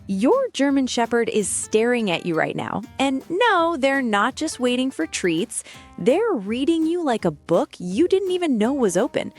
Your German Shepherd is staring at you right now. And no, they're not just waiting for treats. They're reading you like a book you didn't even know was open.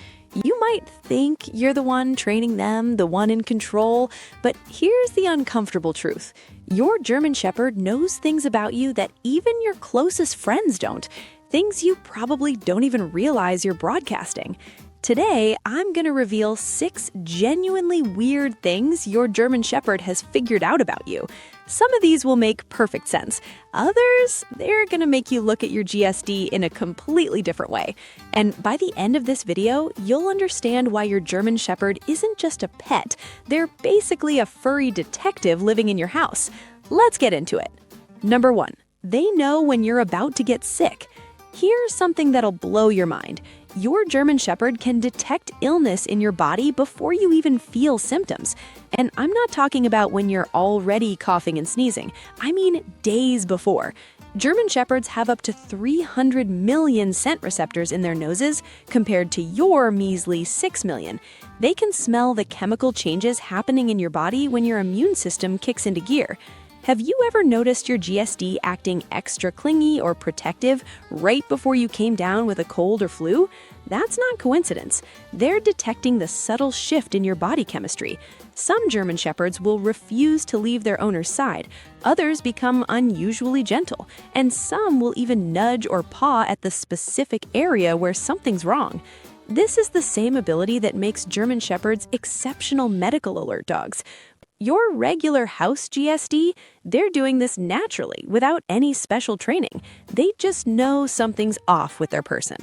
You might think you're the one training them, the one in control, but here's the uncomfortable truth. Your German Shepherd knows things about you that even your closest friends don't. Things you probably don't even realize you're broadcasting. Today, I'm going to reveal 6 genuinely weird things your German Shepherd has figured out about you. Some of these will make perfect sense. Others, they're going to make you look at your GSD in a completely different way. And by the end of this video, you'll understand why your German Shepherd isn't just a pet. They're basically a furry detective living in your house. Let's get into it. Number 1, they know when you're about to get sick. Here's something that'll blow your mind. Your German Shepherd can detect illness in your body before you even feel symptoms. And I'm not talking about when you're already coughing and sneezing. I mean days before. German Shepherds have up to 300 million scent receptors in their noses compared to your measly 6 million. They can smell the chemical changes happening in your body when your immune system kicks into gear. Have you ever noticed your GSD acting extra clingy or protective right before you came down with a cold or flu? That's not coincidence. They're detecting the subtle shift in your body chemistry. Some German Shepherds will refuse to leave their owner's side. Others become unusually gentle. And some will even nudge or paw at the specific area where something's wrong. This is the same ability that makes German Shepherds exceptional medical alert dogs. Your regular house GSD, they're doing this naturally without any special training. They just know something's off with their person.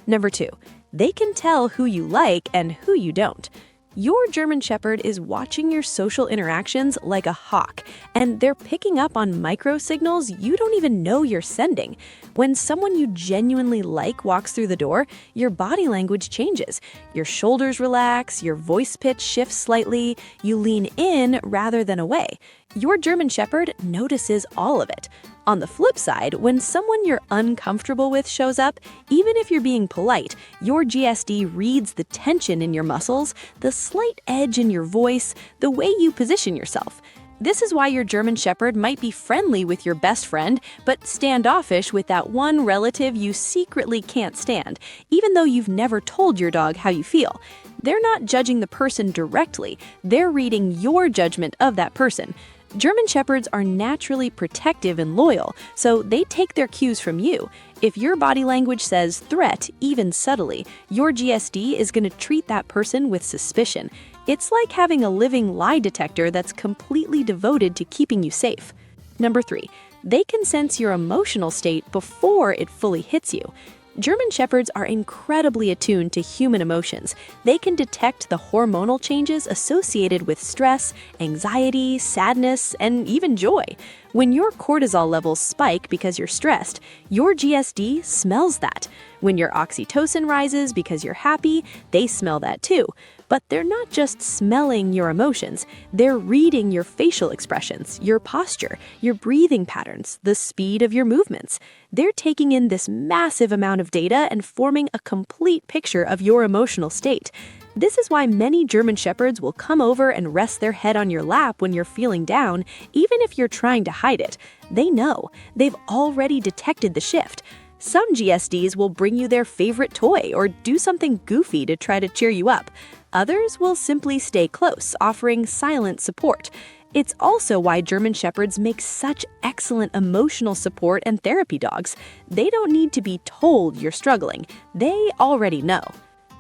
Number 2, they can tell who you like and who you don't. Your German Shepherd is watching your social interactions like a hawk, and they're picking up on micro signals you don't even know you're sending. When someone you genuinely like walks through the door, your body language changes. Your shoulders relax, your voice pitch shifts slightly, you lean in rather than away. Your German Shepherd notices all of it. On the flip side, when someone you're uncomfortable with shows up, even if you're being polite, your GSD reads the tension in your muscles, the slight edge in your voice, the way you position yourself. This is why your German Shepherd might be friendly with your best friend, but standoffish with that one relative you secretly can't stand, even though you've never told your dog how you feel. They're not judging the person directly, they're reading your judgment of that person. German Shepherds are naturally protective and loyal, so they take their cues from you. If your body language says threat, even subtly, your GSD is going to treat that person with suspicion. It's like having a living lie detector that's completely devoted to keeping you safe. Number 3, they can sense your emotional state before it fully hits you. German Shepherds are incredibly attuned to human emotions. They can detect the hormonal changes associated with stress, anxiety, sadness, and even joy. When your cortisol levels spike because you're stressed, your GSD smells that. When your oxytocin rises because you're happy, they smell that too. But they're not just smelling your emotions, they're reading your facial expressions, your posture, your breathing patterns, the speed of your movements. They're taking in this massive amount of data and forming a complete picture of your emotional state. This is why many German Shepherds will come over and rest their head on your lap when you're feeling down, even if you're trying to hide it. They know. They've already detected the shift. Some GSDs will bring you their favorite toy or do something goofy to try to cheer you up. Others will simply stay close, offering silent support. It's also why German Shepherds make such excellent emotional support and therapy dogs. They don't need to be told you're struggling. They already know.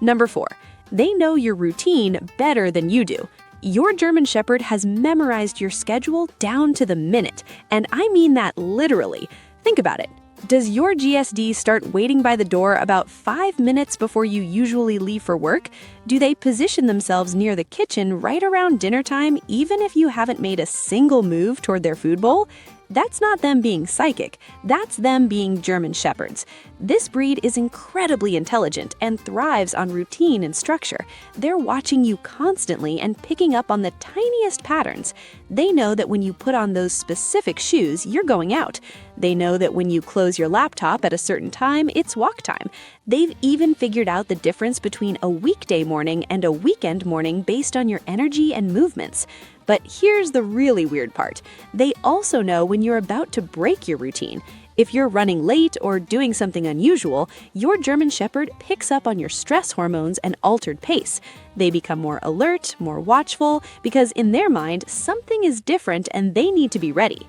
Number 4, they know your routine better than you do. Your German Shepherd has memorized your schedule down to the minute, and I mean that literally. Think about it. Does your GSD start waiting by the door about 5 minutes before you usually leave for work? Do they position themselves near the kitchen right around dinner time even if you haven't made a single move toward their food bowl? That's not them being psychic, that's them being German Shepherds. This breed is incredibly intelligent and thrives on routine and structure. They're watching you constantly and picking up on the tiniest patterns. They know that when you put on those specific shoes, you're going out. They know that when you close your laptop at a certain time, it's walk time. They've even figured out the difference between a weekday morning and a weekend morning based on your energy and movements. But here's the really weird part. They also know when you're about to break your routine. If you're running late or doing something unusual, your German Shepherd picks up on your stress hormones and altered pace. They become more alert, more watchful, because in their mind, something is different and they need to be ready.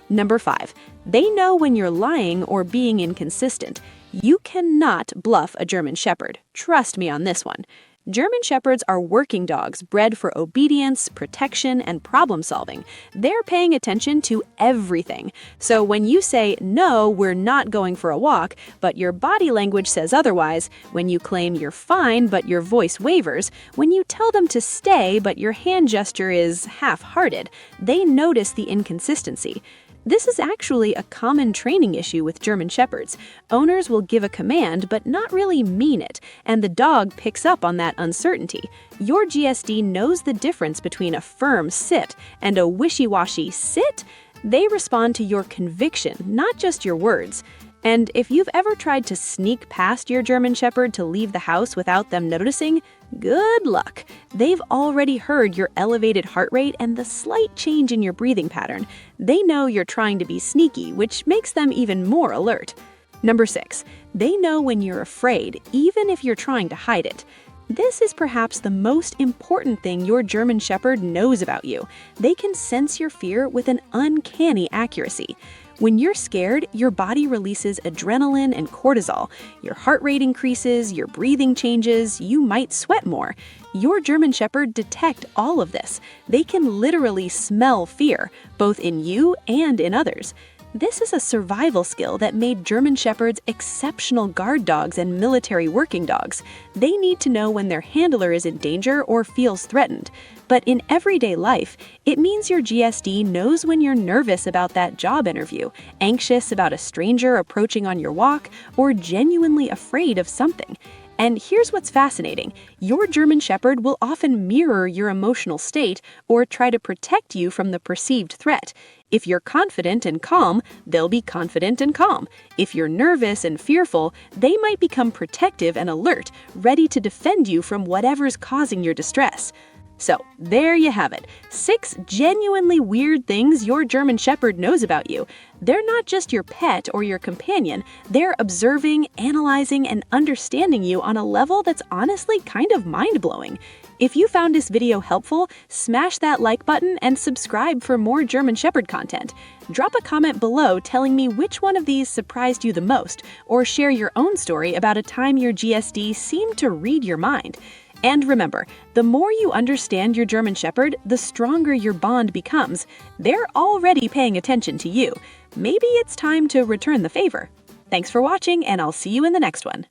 Number 5, they know when you're lying or being inconsistent. You cannot bluff a German Shepherd. Trust me on this one. German Shepherds are working dogs bred for obedience, protection, and problem solving. They're paying attention to everything. So when you say, "No, we're not going for a walk," but your body language says otherwise, when you claim you're fine but your voice wavers, when you tell them to stay but your hand gesture is half-hearted, they notice the inconsistency. This is actually a common training issue with German Shepherds. Owners will give a command but not really mean it, and the dog picks up on that uncertainty. Your GSD knows the difference between a firm sit and a wishy-washy sit. They respond to your conviction, not just your words. And if you've ever tried to sneak past your German Shepherd to leave the house without them noticing, good luck. They've already heard your elevated heart rate and the slight change in your breathing pattern. They know you're trying to be sneaky, which makes them even more alert. Number 6, they know when you're afraid, even if you're trying to hide it. This is perhaps the most important thing your German Shepherd knows about you. They can sense your fear with an uncanny accuracy. When you're scared, your body releases adrenaline and cortisol. Your heart rate increases, your breathing changes, you might sweat more. Your German Shepherd detect all of this. They can literally smell fear, both in you and in others. This is a survival skill that made German Shepherds exceptional guard dogs and military working dogs. They need to know when their handler is in danger or feels threatened. But in everyday life, it means your GSD knows when you're nervous about that job interview, anxious about a stranger approaching on your walk, or genuinely afraid of something. And here's what's fascinating. Your German Shepherd will often mirror your emotional state or try to protect you from the perceived threat. If you're confident and calm, they'll be confident and calm. If you're nervous and fearful, they might become protective and alert, ready to defend you from whatever's causing your distress. So, there you have it. 6 genuinely weird things your German Shepherd knows about you. They're not just your pet or your companion. They're observing, analyzing, and understanding you on a level that's honestly kind of mind-blowing. If you found this video helpful, smash that like button and subscribe for more German Shepherd content. Drop a comment below telling me which one of these surprised you the most, or share your own story about a time your GSD seemed to read your mind. And remember, the more you understand your German Shepherd, the stronger your bond becomes. They're already paying attention to you. Maybe it's time to return the favor. Thanks for watching, and I'll see you in the next one.